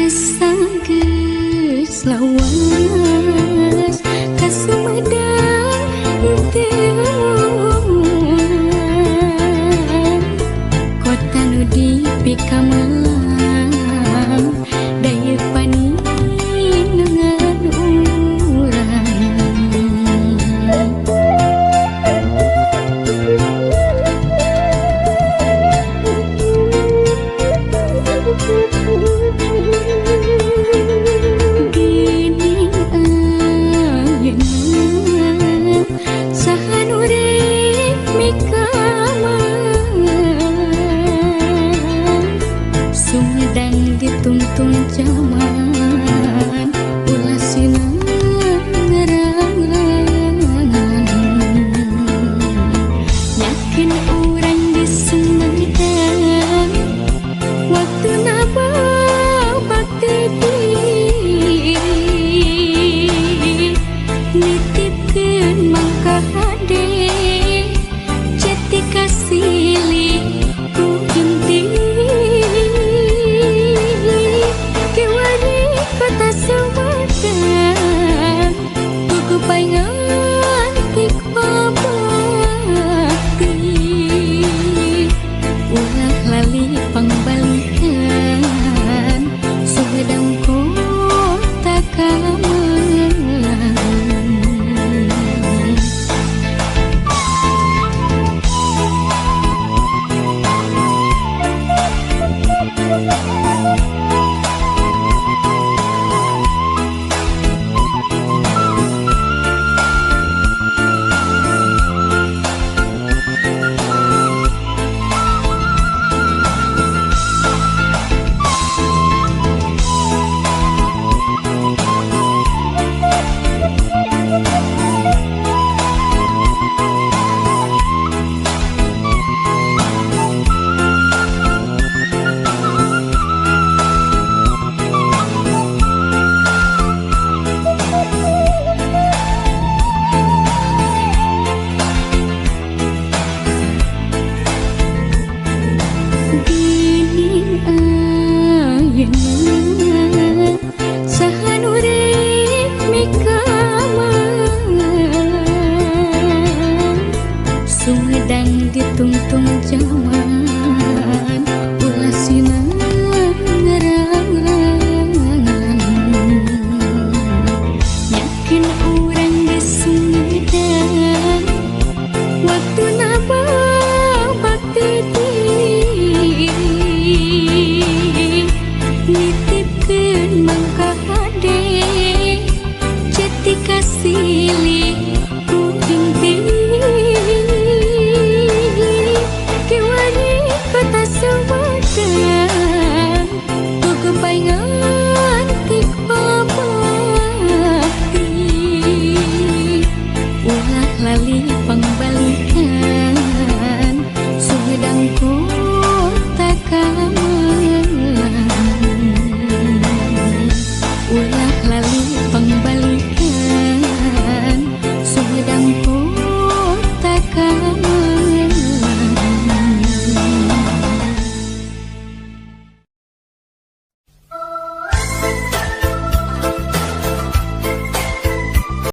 asa geus lawas ka Sumedang teu kota nu dipikamelang daya paninengan urang gini ayeuna saha nu rek mikaman Sumedang dituntun zaman ulah sinang ngerangan yakin urang di Sumedang waktu napa bakti nitipkeun mangka hade jati kasili ku inti kewani kota Sumedang buku paingan tik babakti ulah lali pangbalikan Sumedang kota kamelang